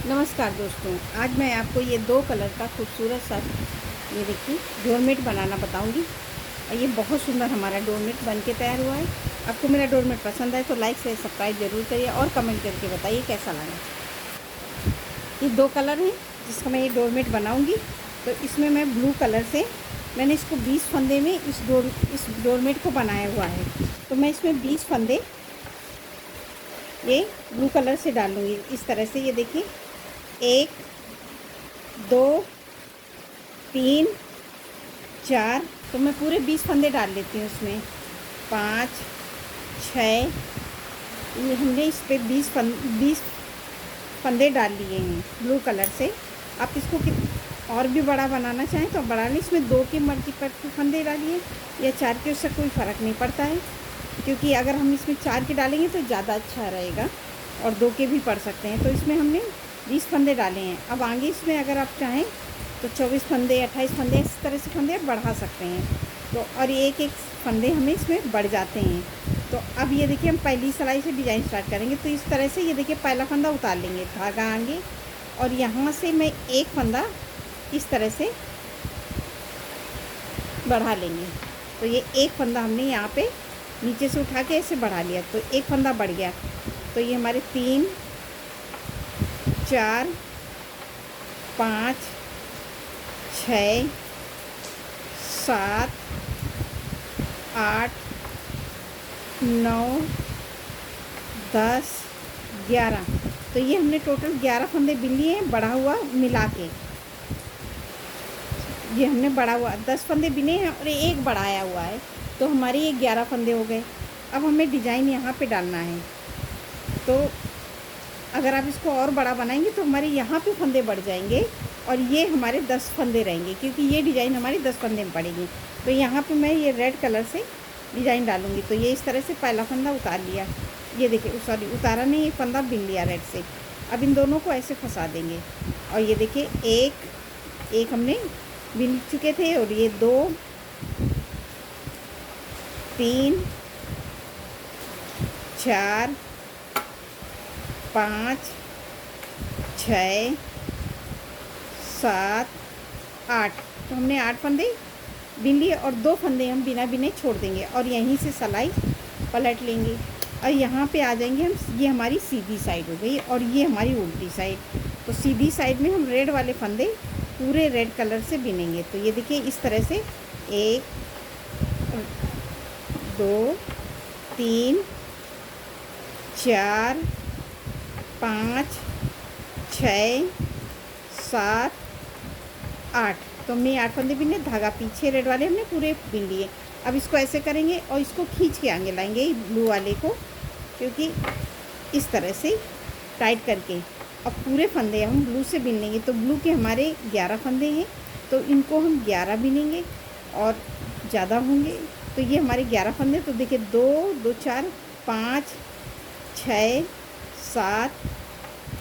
नमस्कार दोस्तों, आज मैं आपको ये 2 कलर का खूबसूरत सा ये देखिए डोरमेट बनाना बताऊंगी। और ये बहुत सुंदर हमारा डोरमेट बन के तैयार हुआ है। आपको मेरा डोरमेट पसंद आए तो लाइक से सब्सक्राइब ज़रूर करिए और कमेंट करके बताइए कैसा लगा। ये 2 कलर हैं जिसका मैं ये डोरमेट बनाऊंगी। तो इसमें मैं ब्लू कलर से मैंने इसको 20 फंदे में इस डोरमेट को बनाया हुआ है। तो मैं इसमें 20 फंदे ये ब्लू कलर से डालूँगी। इस तरह से ये देखिए 1 2 3 4, तो मैं पूरे 20 फंदे डाल लेती हूँ इसमें। 5 6, ये हमने इस पर 20 फंदे डाल लिए हैं ब्लू कलर से। आप इसको और भी बड़ा बनाना चाहें तो बड़ा लें। इसमें 2 की मर्जी पर फंदे डालिए या 4 के, उससे कोई फ़र्क नहीं पड़ता है, क्योंकि अगर हम इसमें 4 के डालेंगे तो ज़्यादा अच्छा रहेगा और 2 के भी पड़ सकते हैं। तो इसमें हमने 20 फंदे डाले हैं। अब आगे इसमें अगर आप चाहें तो 24 फंदे 28 फंदे इस तरह से फंदे आप बढ़ा सकते हैं। तो और एक एक फंदे हमें इसमें बढ़ जाते हैं। तो अब ये देखिए हम पहली सिलाई से डिज़ाइन स्टार्ट करेंगे। तो इस तरह से ये देखिए पहला फंदा उतार लेंगे, धागा आगे, और यहाँ से मैं एक फंदा इस तरह से बढ़ा लेंगे। तो ये एक फंदा हमने यहाँ पे नीचे से उठा के ऐसे बढ़ा लिया, तो एक फंदा बढ़ गया। तो ये हमारे 3 4 5 6 7 8 9 10 11, तो ये हमने टोटल 11 फंदे बिन लिए हैं बढ़ा हुआ मिला के। ये हमने बढ़ा हुआ 10 फंदे बिने हैं और एक बढ़ाया हुआ है, तो हमारे ये 11 फंदे हो गए। अब हमें डिज़ाइन यहाँ पे डालना है। तो अगर आप इसको और बड़ा बनाएंगे तो हमारे यहाँ पे फंदे बढ़ जाएंगे और ये हमारे 10 फंदे रहेंगे, क्योंकि ये डिज़ाइन हमारी 10 फंदे में पड़ेगी। तो यहाँ पे मैं ये रेड कलर से डिज़ाइन डालूँगी। तो ये इस तरह से पहला फंदा उतार लिया, ये देखिए, सॉरी उतारा नहीं, एक फंदा बिन लिया रेड से। अब इन दोनों को ऐसे फंसा देंगे और ये देखिए एक हमने बिन चुके थे, और ये 2 3 4 5 6 7 8, तो हमने 8 फंदे बिन लिए और 2 फंदे हम बिना बिने छोड़ देंगे और यहीं से सिलाई पलट लेंगे। और यहाँ पे आ जाएंगे हम, ये हमारी सीधी साइड हो गई और ये हमारी उल्टी साइड। तो सीधी साइड में हम रेड वाले फंदे पूरे रेड कलर से बिनेंगे। तो ये देखिए इस तरह से 1 2 3 4 5 6 7 8, तो हमने 8 फंदे बिने, धागा पीछे रेड वाले हमने पूरे बिन लिए। अब इसको ऐसे करेंगे और इसको खींच के आगे लाएंगे ब्लू वाले को, क्योंकि इस तरह से टाइट करके अब पूरे फंदे हम ब्लू से बिन लेंगे। तो ब्लू के हमारे 11 फंदे हैं, तो इनको हम 11 बिनेंगे और ज़्यादा होंगे। तो ये हमारे 11 फंदे, तो देखिए 2 2 4 5 6 7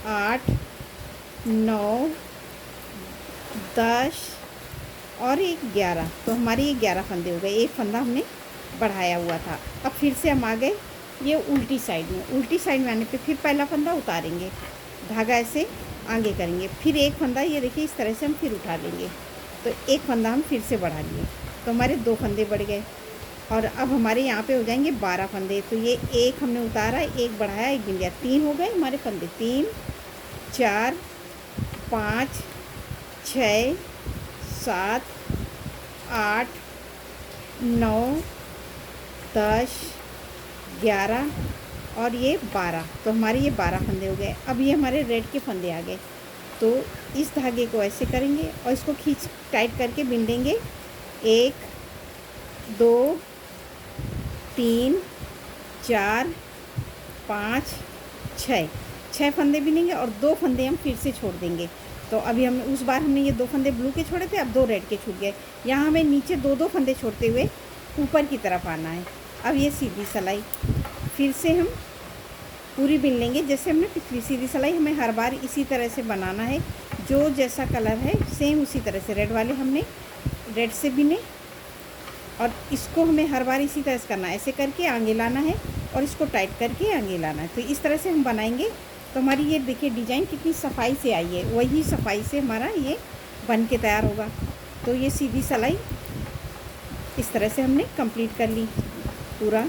8 9 10 और एक 11, तो हमारे ये 11 फंदे हो गए। एक फंदा हमने बढ़ाया हुआ था। अब फिर से हम आ गए ये उल्टी साइड में। उल्टी साइड में आने पे फिर पहला फंदा उतारेंगे, धागा ऐसे आगे करेंगे, फिर एक फंदा ये देखिए इस तरह से हम फिर उठा लेंगे। तो एक फंदा हम फिर से बढ़ा लिए, तो हमारे 2 फंदे बढ़ गए। और अब हमारे यहाँ पे हो जाएंगे 12 फंदे। तो ये एक हमने उतारा, एक बढ़ाया, एक बिन लिया, 3 हो गए हमारे फंदे। 3 4 5 6 7 8 9 10 11 और ये 12, तो हमारे ये 12 फंदे हो गए। अब ये हमारे रेड के फंदे आ गए। तो इस धागे को ऐसे करेंगे और इसको खींच टाइट करके बिन लेंगे। 1 2 3 4 5 6 फंदे बिनेंगे और 2 फंदे हम फिर से छोड़ देंगे। तो अभी हम उस बार हमने ये 2 फंदे ब्लू के छोड़े थे, अब 2 रेड के छूट गए। यहाँ हमें नीचे 2 फंदे छोड़ते हुए ऊपर की तरफ आना है। अब ये सीधी सिलाई फिर से हम पूरी बिन लेंगे, जैसे हमने पिछली सीधी सिलाई, हमें हर बार इसी तरह से बनाना है। जो जैसा कलर है सेम उसी तरह से रेड वाले हमने रेड से बिने और इसको हमें हर बार इसी तरह से करना है, ऐसे करके आगे लाना है और इसको टाइट करके आगे लाना है। तो इस तरह से हम बनाएंगे तो हमारी ये देखिए डिज़ाइन कितनी सफाई से आई है, वही सफाई से हमारा ये बन के तैयार होगा। तो ये सीधी सिलाई इस तरह से हमने कंप्लीट कर ली पूरा।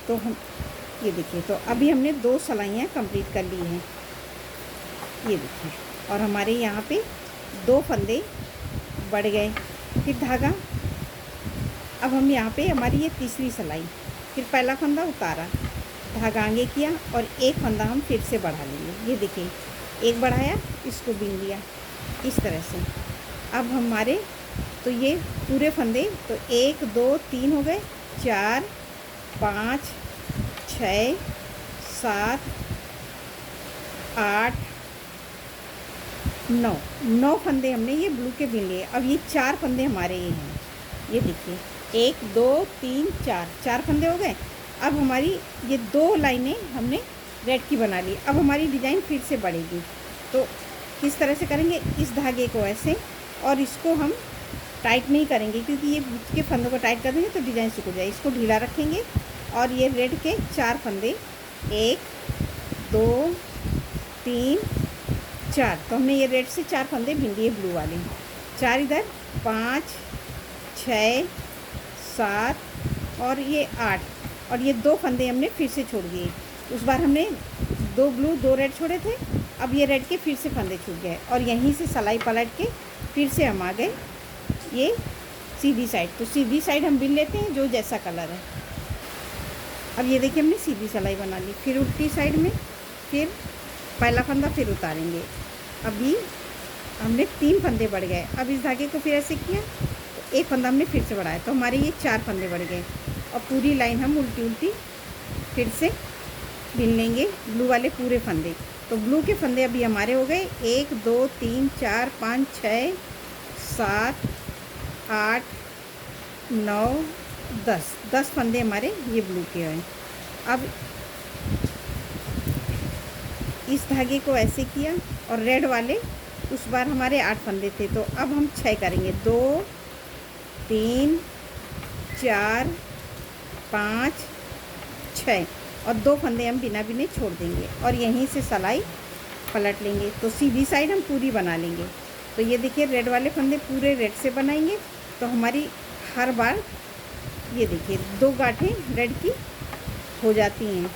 तो हम ये देखिए, तो अभी हमने 2 सिलाइयाँ कंप्लीट कर ली हैं, ये देखिए। और हमारे यहाँ पे 2 फंदे बढ़ गए। फिर धागा, अब हम यहाँ पे हमारी ये तीसरी सिलाई, फिर पहला फंदा उतारा, धागा आगे किया और एक फंदा हम फिर से बढ़ा लेंगे। ये देखिए, एक बढ़ाया, इसको बीन लिया इस तरह से। अब हमारे तो ये पूरे फंदे तो 1 2 3 हो गए, 4 5 6 7 8 9 फंदे हमने ये ब्लू के बीन लिए। अब ये 4 फंदे हमारे ये हैं, ये देखिए 1 2 3 4 फंदे हो गए। अब हमारी ये 2 लाइनें हमने रेड की बना ली। अब हमारी डिज़ाइन फिर से बढ़ेगी। तो किस तरह से करेंगे, इस धागे को ऐसे, और इसको हम टाइट नहीं करेंगे क्योंकि ये बीच के फंदों को टाइट कर देंगे तो डिज़ाइन सूख जाए। इसको ढीला रखेंगे और ये रेड के 4 फंदे, 1 2 3 4, तो हमने ये रेड से 4 फंदे बीन लिए ब्लू वाले, 4 इधर, 5 6 7 और ये 8, और ये 2 फंदे हमने फिर से छोड़ दिए। उस बार हमने 2 ब्लू 2 रेड छोड़े थे, अब ये रेड के फिर से फंदे छूट गए और यहीं से सिलाई पलट के फिर से हम आ गए ये सीधी साइड। तो सीधी साइड हम बिन लेते हैं जो जैसा कलर है। अब ये देखिए हमने सीधी सिलाई बना ली, फिर उल्टी साइड में, फिर पहला फंदा फिर उतारेंगे। अभी हमने 3 फंदे बढ़ गए। अब इस धागे को फिर ऐसे किया तो एक फंदा हमने फिर से बढ़ाया, तो हमारे ये 4 फंदे बढ़ गए। और पूरी लाइन हम उल्टी उल्टी फिर से बिन लेंगे ब्लू वाले पूरे फंदे। तो ब्लू के फंदे अभी हमारे हो गए 1 2 3 4 5 6 7 8 9 10 फंदे हमारे ये ब्लू के हैं। अब इस धागे को ऐसे किया और रेड वाले उस बार हमारे 8 फंदे थे, तो अब हम 6 करेंगे, 2 3 4 5 6, और 2 फंदे हम बिना बिने छोड़ देंगे और यहीं से सिलाई पलट लेंगे। तो सीधी साइड हम पूरी बना लेंगे। तो ये देखिए रेड वाले फंदे पूरे रेड से बनाएंगे तो हमारी हर बार ये देखिए 2 गांठें रेड की हो जाती हैं।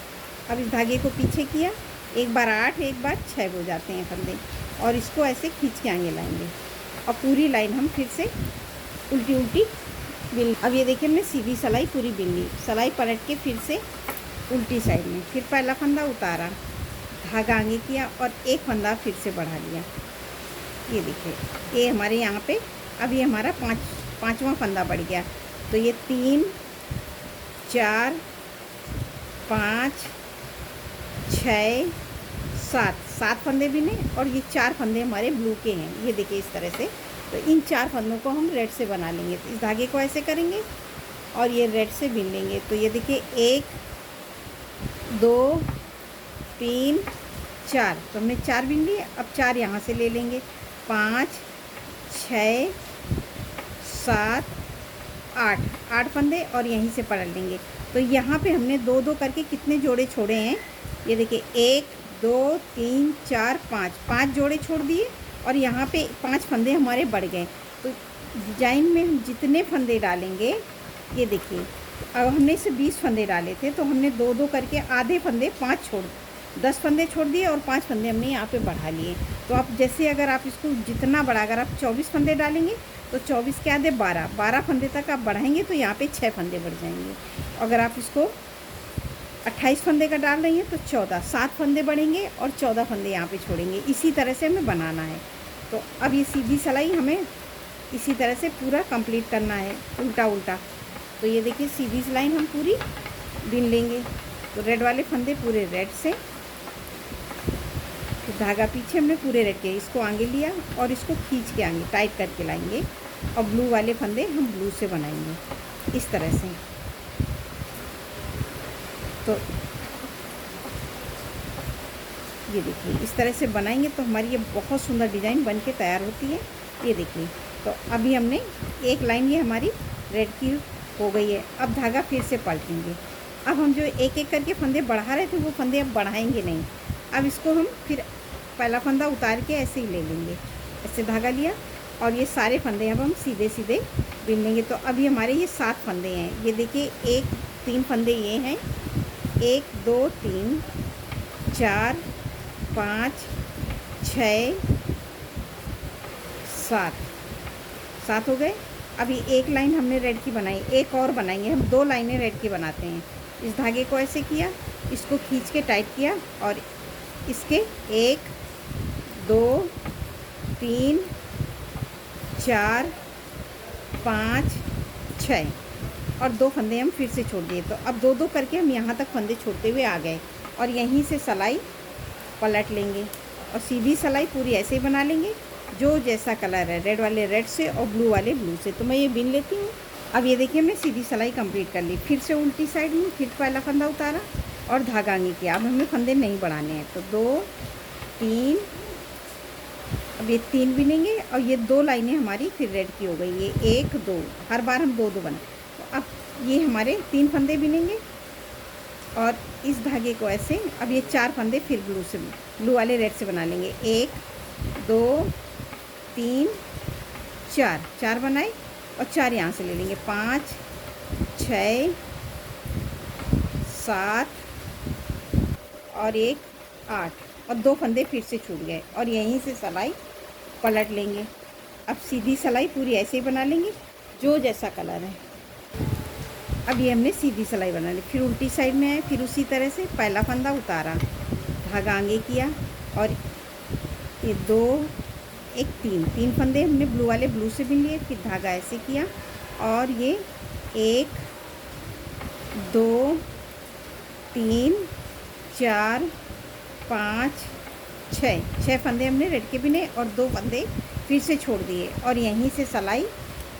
अब इस धागे को पीछे किया, एक बार 8 एक बार 6 हो जाते हैं फंदे, और इसको ऐसे खींच के आगे लाएंगे और पूरी लाइन हम फिर से उल्टी उल्टी बिन। अब ये देखिए हमने सीधी सिलाई पूरी बिन ली, सिलाई पलट के फिर से उल्टी साइड में, फिर पहला फंदा उतारा, धागा आगे किया और एक फंदा फिर से बढ़ा लिया। ये देखिए ये हमारे यहाँ पे अब ये हमारा पाँचवा फंदा बढ़ गया। तो ये 3 4 5 6 7 फंदे बिने और ये 4 फंदे हमारे ब्लू के हैं, ये देखिए इस तरह से। तो इन 4 फंदों को हम रेड से बना लेंगे। तो इस धागे को ऐसे करेंगे और ये रेड से बिन लेंगे। तो ये देखिए 1 2 3 4, तो हमने 4 बिन लिए। अब 4 यहाँ से ले लेंगे, 5 6 7 8 फंदे और यहीं से पलट लेंगे। तो यहाँ पे हमने 2 करके कितने जोड़े छोड़े हैं, ये देखिए 1 2 3 4 5 जोड़े छोड़ दिए और यहाँ पे 5 फंदे हमारे बढ़ गए। तो डिजाइन में हम जितने फंदे डालेंगे, ये देखिए अब हमने इसे 20 फंदे डाले थे तो हमने 2 करके आधे फंदे 5 छोड़ 10 फंदे छोड़ दिए और 5 फंदे हमने यहाँ पे बढ़ा लिए। तो आप जैसे अगर आप इसको जितना बढ़ा, अगर आप 24 फंदे डालेंगे तो 24 के आधे 12 फंदे तक आप बढ़ाएंगे तो यहाँ पे 6 फंदे बढ़ जाएंगे। अगर आप इसको 28 फंदे का डाल रही हैं तो 7 फंदे बढ़ेंगे और 14 फंदे यहाँ पे छोड़ेंगे। इसी तरह से हमें बनाना है। तो अब ये सीधी सिलाई हमें इसी तरह से पूरा कंप्लीट करना है, उल्टा उल्टा। तो ये देखिए सीधी सिलाई हम पूरी बिन लेंगे। तो रेड वाले फंदे पूरे रेड से, तो धागा पीछे हमने पूरे रेड के, इसको आगे लिया और इसको खींच के आगे टाइट करके लाएंगे और ब्लू वाले फंदे हम ब्लू से बनाएंगे इस तरह से। तो ये देखिए इस तरह से बनाएंगे तो हमारी ये बहुत सुंदर डिज़ाइन बन के तैयार होती है। ये देखिए तो अभी हमने एक लाइन ये हमारी रेड की हो गई है। अब धागा फिर से पलटेंगे। अब हम जो एक एक करके फंदे बढ़ा रहे थे वो फंदे अब बढ़ाएंगे नहीं, अब इसको हम फिर पहला फंदा उतार के ऐसे ही ले लेंगे, ऐसे धागा लिया और ये सारे फंदे अब हम सीधे सीधे बिन लेंगे। तो अभी हमारे ये 7 फंदे हैं। ये देखिए 3 फंदे ये हैं, 1 2 3 4 5 6 7 हो गए। अभी एक लाइन हमने रेड की बनाई, एक और बनाएंगे हम, 2 लाइनें रेड की बनाते हैं। इस धागे को ऐसे किया, इसको खींच के टाइट किया और इसके 1 2 3 4 5 6 और 2 फंदे हम फिर से छोड़ दिए। तो अब 2 करके हम यहाँ तक फंदे छोड़ते हुए आ गए और यहीं से सिलाई पलट लेंगे और सीधी सिलाई पूरी ऐसे ही बना लेंगे, जो जैसा कलर है, रेड वाले रेड से और ब्लू वाले ब्लू से। तो मैं ये बिन लेती हूँ। अब ये देखिए हमने सीधी सिलाई कंप्लीट कर ली। फिर से उल्टी साइड में फिर पहला फंदा उतारा और धागा आगे किया। अब हमें फंदे नहीं बढ़ाने हैं, तो 2 3, अब ये 3 बिनेंगे और ये 2 लाइनें हमारी फिर रेड की हो गई। ये 1 2, हर बार हम 2 2 बना। तो अब ये हमारे 3 फंदे बिनेंगे और इस धागे को ऐसे, अब ये 4 फंदे फिर ब्लू वाले रेड से बना लेंगे। 1 2 3 4 बनाए और 4 यहाँ से ले लेंगे। 5 6 7 और 1 8 और 2 फंदे फिर से छूट गए और यहीं से सिलाई पलट लेंगे। अब सीधी सिलाई पूरी ऐसे ही बना लेंगे, जो जैसा कलर है। अब ये हमने सीधी सिलाई बना ली। फिर उल्टी साइड में आए, फिर उसी तरह से पहला फंदा उतारा, धागा आगे किया और ये 2 1 3 फंदे हमने ब्लू वाले ब्लू से बिन लिए। फिर धागा ऐसे किया और ये 1 2 3 4 5 6 फंदे हमने रेड के बिने और 2 फंदे फिर से छोड़ दिए और यहीं से सिलाई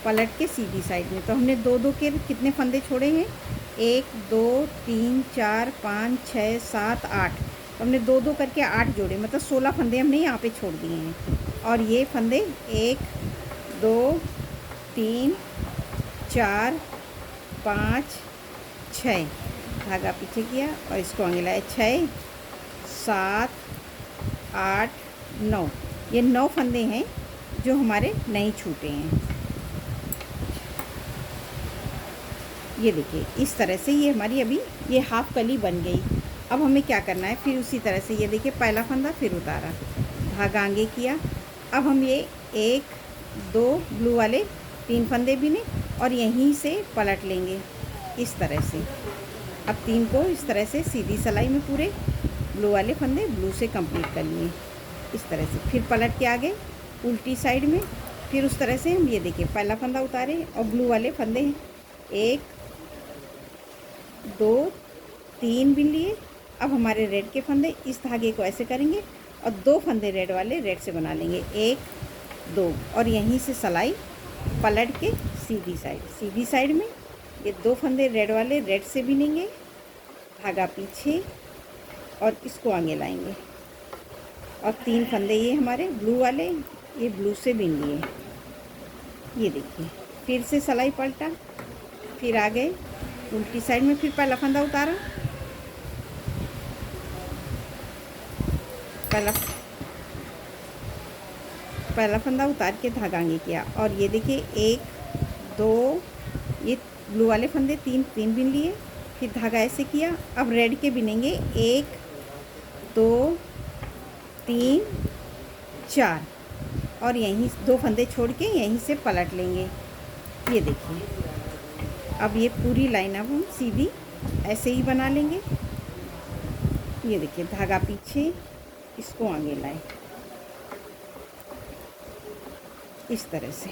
पलट के सीधी साइड में। तो हमने 2 के कितने फंदे छोड़े हैं, 1 2 3 4 5 6 7 8। तो हमने 2 करके 8 जोड़े, मतलब 16 फंदे हमने यहाँ पे छोड़ दिए हैं। और ये फंदे 1 2 3 4 5 6, धागा पीछे किया और इसको आगे लाया। 6 7 8 9, ये 9 फंदे हैं जो हमारे नहीं छूटे हैं। ये देखिए इस तरह से ये हमारी अभी ये हाफ कली बन गई। अब हमें क्या करना है, फिर उसी तरह से ये देखिए पहला फंदा फिर उतारा, धागा आगे किया। अब हम ये 1 2 ब्लू वाले 3 फंदे बिने और यहीं से पलट लेंगे इस तरह से। अब 3 को इस तरह से सीधी सिलाई में पूरे ब्लू वाले फंदे ब्लू से कंप्लीट कर लिए इस तरह से। फिर पलट के आ गए उल्टी साइड में। फिर उस तरह से हम ये देखिए पहला फंदा उतारे और ब्लू वाले फंदे हैं, 1 2 3 बिन लिए। अब हमारे रेड के फंदे, इस धागे को ऐसे करेंगे और 2 फंदे रेड वाले रेड से बना लेंगे, 1 2 और यहीं से सिलाई पलट के सीधी साइड में ये 2 फंदे रेड वाले रेड से बिनेंगे, धागा पीछे और इसको आगे लाएंगे और 3 फंदे ये हमारे ब्लू वाले ये ब्लू से बिन लिए। ये देखिए फिर से सिलाई पलटा, फिर आ गए उल्टी साइड में। फिर पहला फंदा उतारा, पहला फंदा उतार के धागा आगे किया और ये देखिए 1 2, ये ब्लू वाले फंदे 3 बिन लिए। फिर धागा ऐसे किया। अब रेड के बिनेंगे, 1 2 3 4 और यहीं 2 फंदे छोड़ के यहीं से पलट लेंगे। ये देखिए अब ये पूरी लाइन अब हम सीधी ऐसे ही बना लेंगे। ये देखिए धागा पीछे, इसको आगे लाए इस तरह से।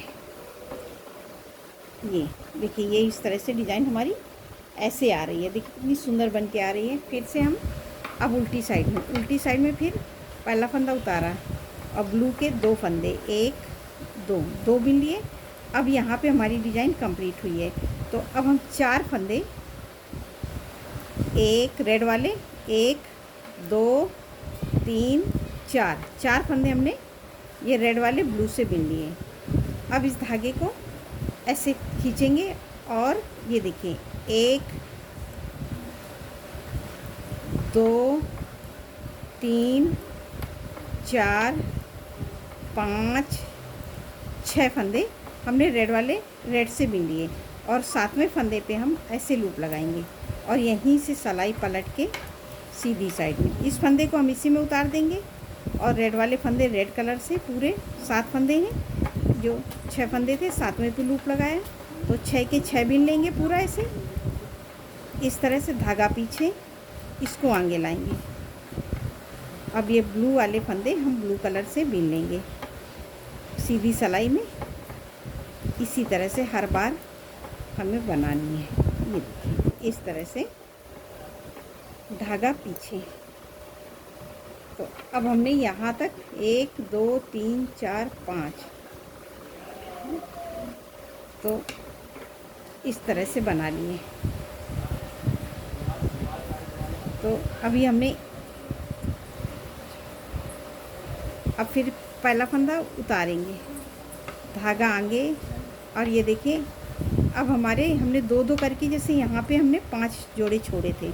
ये देखिए ये इस तरह से डिज़ाइन हमारी ऐसे आ रही है, देखिए कितनी सुंदर बन के आ रही है। फिर से हम अब उल्टी साइड में फिर पहला फंदा उतारा और ब्लू के 2 फंदे, 1 2 बिन लिए। अब यहाँ पे हमारी डिज़ाइन कंप्लीट हुई है। तो अब हम 4 फंदे, 1 रेड वाले 1 2 3 4 फंदे हमने ये रेड वाले ब्लू से बिन लिए। अब इस धागे को ऐसे खींचेंगे और ये देखिए 1 2 3 4 5 6 फंदे हमने रेड से बीन लिए और 7वें फंदे पे हम ऐसे लूप लगाएंगे और यहीं से सिलाई पलट के सीधी साइड में इस फंदे को हम इसी में उतार देंगे और रेड वाले फंदे रेड कलर से पूरे 7 फंदे हैं, जो 6 फंदे थे 7वें पे लूप लगाया तो 6 के 6 बीन लेंगे पूरा ऐसे, इस तरह से धागा पीछे इसको आगे लाएंगे। अब ये ब्लू वाले फंदे हम ब्लू कलर से बीन लेंगे सीधी सिलाई में। इसी तरह से हर बार हमें बनानी है। ये देखिए इस तरह से धागा पीछे। तो अब हमने यहाँ तक 1 2 3 4 5 तो इस तरह से बना लिए। तो अभी हमने अब फिर पहला फंदा उतारेंगे, धागा आगे, और ये देखिए अब हमने 2 करके, जैसे यहाँ पे हमने 5 जोड़े छोड़े थे,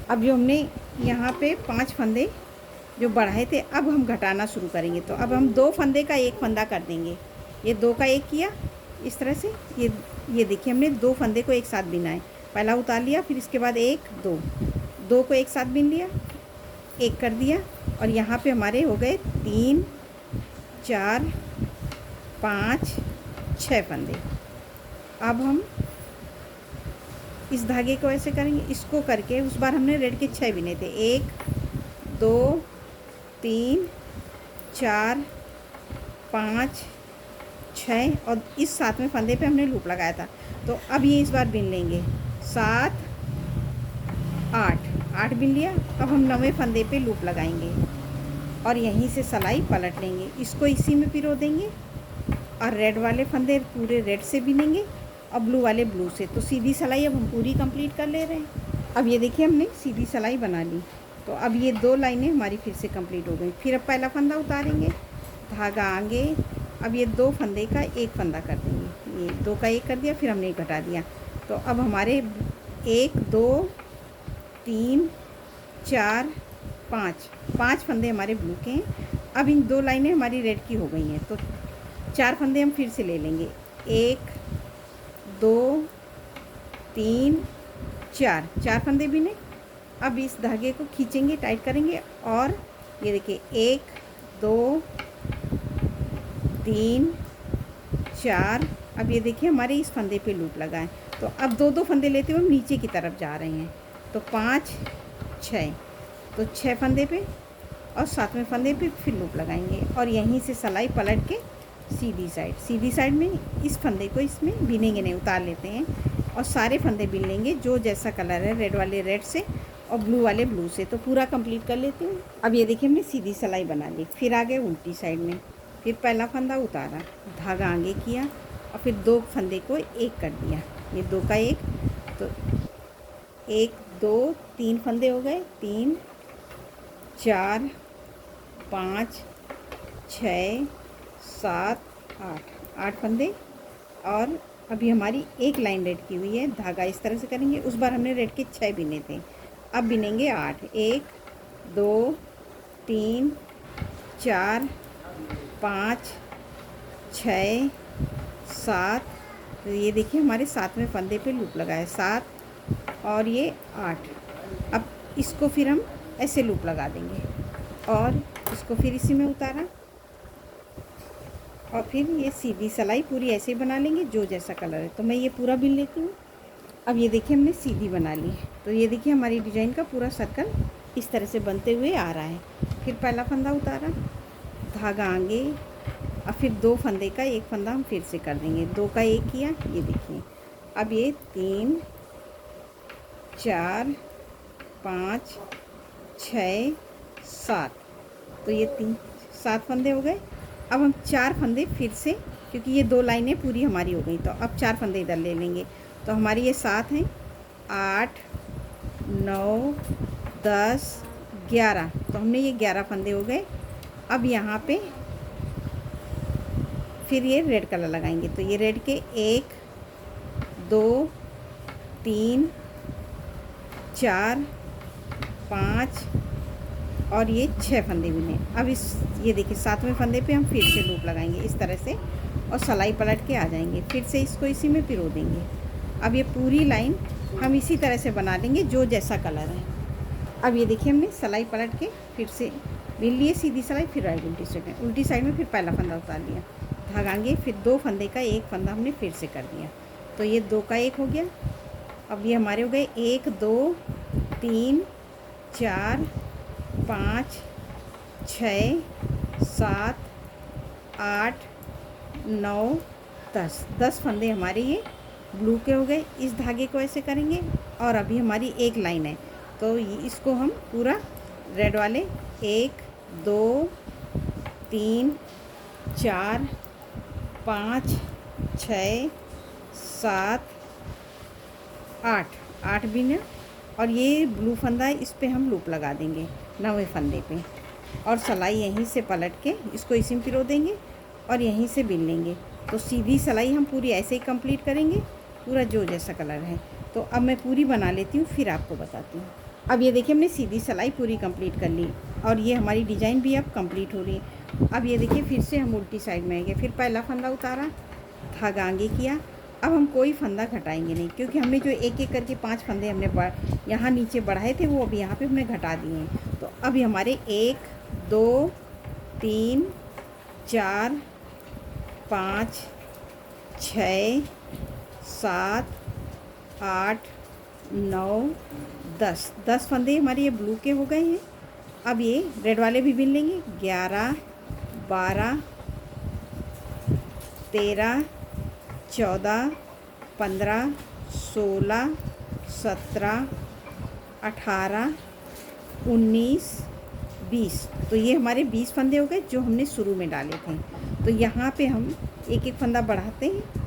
अब जो हमने यहाँ पे 5 फंदे जो बढ़ाए थे अब हम घटाना शुरू करेंगे। तो अब हम 2 फंदे का 1 फंदा कर देंगे। ये 2 का 1 किया इस तरह से, ये देखिए हमने 2 फंदे को एक साथ बिना है, पहला उतार लिया, फिर इसके बाद 1 2 को एक साथ बिन लिया, 1 कर दिया, और यहाँ पे हमारे हो गए 3 4 5 6 फंदे। अब हम इस धागे को ऐसे करेंगे, इसको करके उस बार हमने रेड के 6 बिने थे, 1 2 3 4 5 6 और इस 7वें फंदे पे हमने लूप लगाया था। तो अब ये इस बार बिन लेंगे 7 8 बिन लिया। अब हम 9वें फंदे पे लूप लगाएंगे और यहीं से सिलाई पलट लेंगे, इसको इसी में पिरो देंगे और रेड वाले फंदे पूरे रेड से बिनेंगे और ब्लू वाले ब्लू से। तो सीधी सिलाई अब हम पूरी कंप्लीट कर ले रहे हैं। अब ये देखिए हमने सीधी सिलाई बना ली। तो अब ये 2 लाइनें हमारी फिर से कंप्लीट हो गई। फिर अब पहला फंदा उतारेंगे, धागा आगे, अब ये 2 फंदे का 1 फंदा कर देंगे, ये 2 का 1 कर दिया, फिर हमने 1 घटा दिया। तो अब हमारे 1 2 3 4 5 फंदे हमारे ब्लू के हैं। अब इन 2 लाइनें हमारी रेड की हो गई हैं, तो 4 फंदे हम फिर से ले लेंगे, 1 2 3 4 फंदे बिने। अब इस धागे को खींचेंगे, टाइट करेंगे और ये देखिए 1 2 3 4। अब ये देखिए हमारे इस फंदे पे लूप लगा है। तो अब 2 फंदे लेते हुए हम नीचे की तरफ जा रहे हैं। तो 5 6 तो 6 फंदे पे और 7वें फंदे पे फिर लूप लगाएंगे और यहीं से सिलाई पलट के सीधी साइड में इस फंदे को इसमें बिनेंगे नहीं, उतार लेते हैं और सारे फंदे बिन लेंगे जो जैसा कलर है, रेड वाले रेड से और ब्लू वाले ब्लू से। तो पूरा कंप्लीट कर लेते हैं। अब ये देखिए हमने सीधी सिलाई बना ली। फिर आगे उल्टी साइड में, फिर पहला फंदा उतारा, धागा आगे किया और फिर 2 फंदे को 1 कर दिया, ये 2 का 1, तो 1 2 3 फंदे हो गए, 3 4 5 6 7 8 फंदे। और अभी हमारी 1 लाइन रेड की हुई है, धागा इस तरह से करेंगे। उस बार हमने रेड के 6 बिने थे, अब बिनेंगे 8, 1 2 3 4 5 6 7। तो ये देखिए हमारे 7वें फंदे पे लूप लगा है, 7 और ये 8। अब इसको फिर हम ऐसे लूप लगा देंगे और इसको फिर इसी में उतारा और फिर ये सीधी सिलाई पूरी ऐसे बना लेंगे जो जैसा कलर है। तो मैं ये पूरा बिन लेती हूँ। अब ये देखिए हमने सीधी बना ली। तो ये देखिए हमारी डिज़ाइन का पूरा सर्कल इस तरह से बनते हुए आ रहा है। फिर पहला फंदा उतारा, धागा आगे और फिर 2 फंदे का 1 फंदा हम फिर से कर देंगे, 2 का 1 किया, ये देखिए। अब ये 3 4 5 6 7, तो ये 7 फंदे हो गए। अब हम 4 फंदे फिर से, क्योंकि ये 2 लाइनें पूरी हमारी हो गई, तो अब 4 फंदे इधर ले लेंगे। तो हमारी ये 7 हैं, 8 9 10 11, तो हमने ये 11 फंदे हो गए। अब यहाँ पे फिर ये रेड कलर लगाएंगे। तो ये रेड के 1 2 3 4 5 और ये 6 फंदे बिने। अब ये देखिए 7वें फंदे पे हम फिर से लूप लगाएंगे इस तरह से और सिलाई पलट के आ जाएंगे, फिर से इसको इसी में पिरो देंगे। अब ये पूरी लाइन हम इसी तरह से बना लेंगे जो जैसा कलर है। अब ये देखिए हमने सिलाई पलट के फिर से बिन लिए सीधी सिलाई, फिर राइट उल्टी साइड में फिर पहला फंदा उतार लिया, धागाएंगे, फिर 2 फंदे का एक फंदा हमने फिर से कर दिया। तो ये 2 का 1 हो गया। अब ये हमारे हो गए 1 2 3 4 5 6 7 8 9 10 फंदे हमारे ये ब्लू के हो गए। इस धागे को ऐसे करेंगे और अभी हमारी एक लाइन है तो इसको हम पूरा रेड वाले 1 2 3 4 5 6 7 8 बिना और ये ब्लू फंदा है, इस पे हम लूप लगा देंगे 9वें फंदे पे और सिलाई यहीं से पलट के इसको इसी में पिरो देंगे और यहीं से बिन लेंगे। तो सीधी सिलाई हम पूरी ऐसे ही कंप्लीट करेंगे, पूरा जो जैसा कलर है। तो अब मैं पूरी बना लेती हूँ फिर आपको बताती हूँ। अब ये देखिए हमने सीधी सिलाई पूरी कंप्लीट कर ली और ये हमारी डिज़ाइन भी अब कंप्लीट हो रही है। अब ये देखिए फिर से हम उल्टी साइड में आएंगे, फिर पहला फंदा उतारा, धागा आगे किया। अब हम कोई फंदा घटाएंगे नहीं क्योंकि हमने जो एक एक करके 5 फंदे हमने यहाँ नीचे बढ़ाए थे वो अभी यहाँ पे हमने घटा दिए हैं। तो अभी हमारे 1 2 3 4 5 6 7 8 9 10 फंदे हमारे ये ब्लू के हो गए हैं। अब ये रेड वाले भी बिन लेंगे 11 12 13 14 15 16 17 18 19 20। तो ये हमारे 20 फंदे हो गए जो हमने शुरू में डाले थे। तो यहाँ पे हम एक एक फंदा बढ़ाते हैं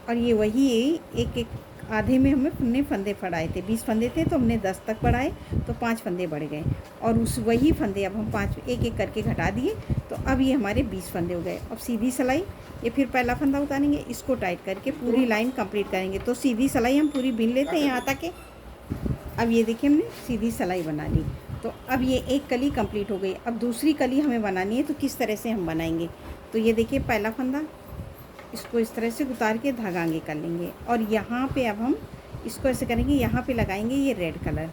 और ये वही एक एक आधे में हमने फंदे बढ़ाए थे। 20 फंदे थे तो हमने 10 तक बढ़ाए तो 5 फंदे बढ़ गए और उस वही फंदे अब हम 5 एक एक करके घटा दिए। तो अब ये हमारे 20 फंदे हो गए। अब सीधी सिलाई, ये फिर पहला फंदा उतारेंगे, इसको टाइट करके पूरी लाइन कंप्लीट करेंगे। तो सीधी सिलाई हम पूरी बिन लेते हैं यहाँ तक के। अब ये देखिए हमने सीधी सिलाई बना ली। तो अब ये एक कली कंप्लीट हो गई। अब दूसरी कली हमें बनानी है तो किस तरह से हम बनाएंगे। तो ये देखिए पहला फंदा, इसको इस तरह से उतार के धागा आगे कर लेंगे और यहाँ पे अब हम इसको ऐसे करेंगे, यहाँ पे लगाएंगे ये रेड कलर।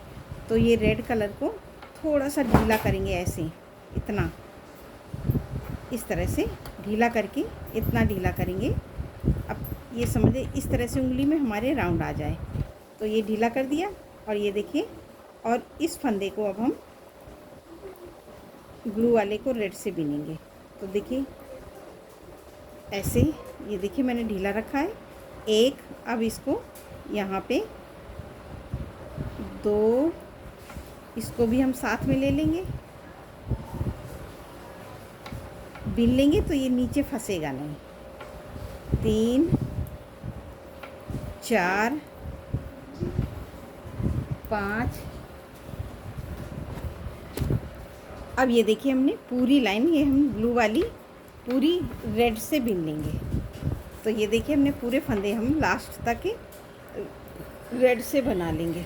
तो ये रेड कलर को थोड़ा सा ढीला करेंगे, ऐसे इतना इस तरह से ढीला करके इतना ढीला करेंगे। अब ये समझे इस तरह से उंगली में हमारे राउंड आ जाए। तो ये ढीला कर दिया और ये देखिए, और इस फंदे को अब हम ब्लू वाले को रेड से बिनेंगे। तो देखिए ऐसे, ये देखिए मैंने ढीला रखा है एक। अब इसको यहाँ पे 2, इसको भी हम साथ में ले लेंगे, बिन लेंगे तो ये नीचे फंसेगा नहीं। 3 4 5। अब ये देखिए हमने पूरी लाइन, ये हम ब्लू वाली पूरी रेड से बिन लेंगे। तो ये देखिए हमने पूरे फंदे हम लास्ट तक रेड से बना लेंगे।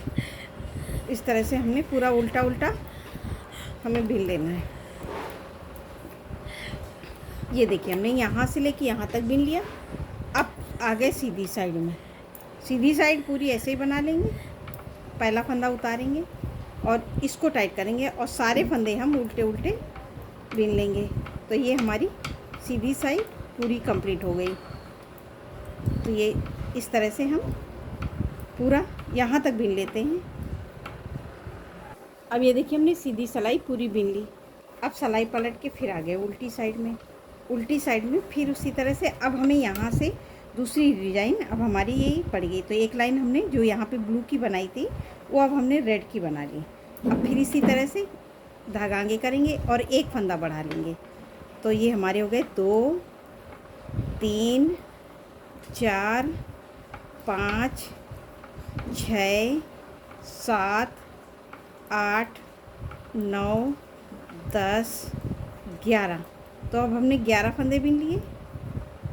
इस तरह से हमने पूरा उल्टा उल्टा हमें बिन लेना है। ये देखिए हमने यहाँ से लेके यहाँ तक बिन लिया। अब आ गए सीधी साइड में। सीधी साइड पूरी ऐसे ही बना लेंगे, पहला फंदा उतारेंगे और इसको टाइट करेंगे और सारे फंदे हम उल्टे उल्टे बिन लेंगे। तो ये हमारी सीधी साइड पूरी कंप्लीट हो गई। तो ये इस तरह से हम पूरा यहाँ तक बिन लेते हैं। अब ये देखिए हमने सीधी सिलाई पूरी बिन ली। अब सिलाई पलट के फिर आ गए उल्टी साइड में। उल्टी साइड में फिर उसी तरह से अब हमें यहाँ से दूसरी डिज़ाइन अब हमारी यही पड़ गई। तो एक लाइन हमने जो यहाँ पे ब्लू की बनाई थी वो अब हमने रेड की बना ली। अब फिर इसी तरह से धागा आगे करेंगे और एक फंदा बढ़ा लेंगे। तो ये हमारे हो गए 2 3 4 5 6 7 8 9 10 11। तो अब हमने 11 फंदे बिन लिए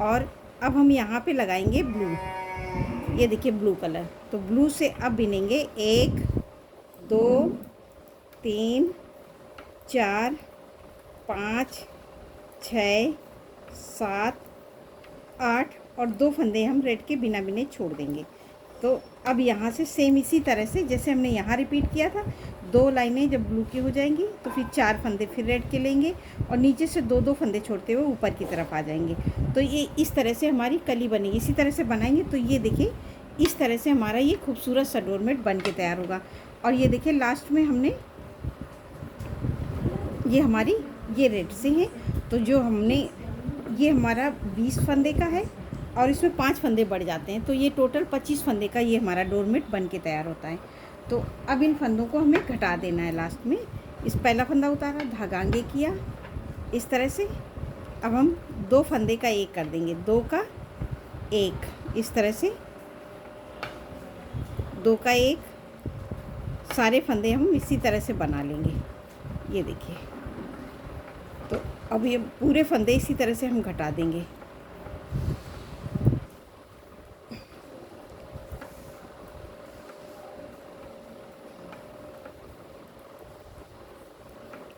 और अब हम यहाँ पे लगाएंगे ब्लू। ये देखिए ब्लू कलर। तो ब्लू से अब बिनेंगे 1 2 3 4 5 6 7 8 और 2 फंदे हम रेड के बिना बिने छोड़ देंगे। तो अब यहाँ से सेम इसी तरह से जैसे हमने यहाँ रिपीट किया था, 2 लाइनें जब ब्लू की हो जाएंगी तो फिर 4 फंदे फिर रेड के लेंगे और नीचे से 2-2 फंदे छोड़ते हुए ऊपर की तरफ आ जाएंगे। तो ये इस तरह से हमारी कली बनेगी। इसी तरह से बनाएंगे तो ये देखिए इस तरह से हमारा ये खूबसूरत सा डोरमेट बन के तैयार होगा। और ये देखिए लास्ट में हमने ये हमारी ये रेड से है, तो जो हमने ये हमारा 20 फंदे का है और इसमें 5 फंदे बढ़ जाते हैं, तो ये टोटल 25 फंदे का ये हमारा डोरमेट बन के तैयार होता है। तो अब इन फंदों को हमें घटा देना है लास्ट में। इस पहला फंदा उतारा, धागा आगे किया इस तरह से। अब हम 2 फंदे का एक कर देंगे, 2 का 1 इस तरह से, 2 का 1 सारे फंदे हम इसी तरह से बना लेंगे। ये देखिए, तो अब ये पूरे फंदे इसी तरह से हम घटा देंगे।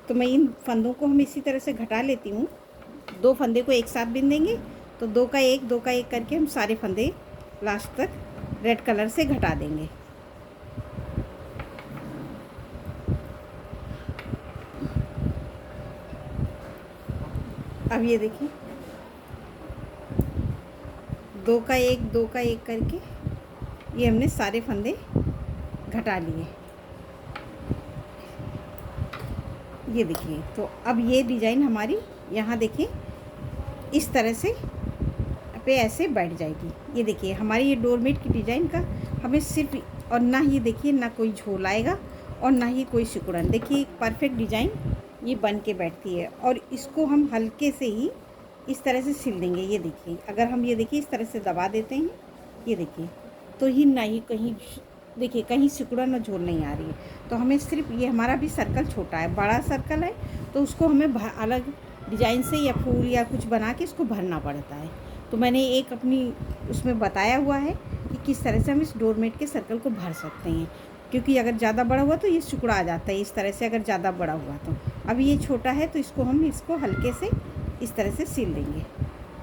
तो मैं इन फंदों को हम इसी तरह से घटा लेती हूँ। 2 फंदे को एक साथ बिन देंगे, तो 2 का 1 2 का 1 करके हम सारे फंदे लास्ट तक रेड कलर से घटा देंगे। अब ये देखिए 2 का 1 2 का 1 करके ये हमने सारे फंदे घटा लिए। ये देखिए, तो अब ये डिज़ाइन हमारी यहाँ देखिए इस तरह से पे ऐसे बैठ जाएगी। ये देखिए हमारी ये डोरमेट की डिज़ाइन का हमें सिर्फ और ना ही देखिए ना कोई झोल आएगा और ना ही कोई सिकुड़न। देखिए एक परफेक्ट डिज़ाइन ये बन के बैठती है। और इसको हम हल्के से ही इस तरह से सिल देंगे। ये देखिए अगर हम ये देखिए इस तरह से दबा देते हैं, ये देखिए तो ही ना ही कहीं देखिए कहीं सिकुड़न और झोल नहीं आ रही है। तो हमें सिर्फ ये हमारा भी सर्कल छोटा है, बड़ा सर्कल है तो उसको हमें अलग डिज़ाइन से या फूल या कुछ बना के इसको भरना पड़ता है। तो मैंने एक अपनी उसमें बताया हुआ है कि किस तरह से हम इस डोरमेट के सर्कल को भर सकते हैं, क्योंकि अगर ज़्यादा बड़ा हुआ तो ये सिकुड़ा आ जाता है इस तरह से, अगर ज़्यादा बड़ा हुआ तो। अभी ये छोटा है तो इसको हम इसको हल्के से इस तरह से सिल देंगे।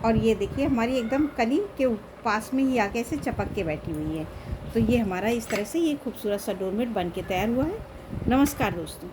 और ये देखिए हमारी एकदम कली के पास में ही आके ऐसे चपक के बैठी हुई है। तो ये हमारा इस तरह से ये खूबसूरत सा डोरमेट बन के तैयार हुआ है। नमस्कार दोस्तों।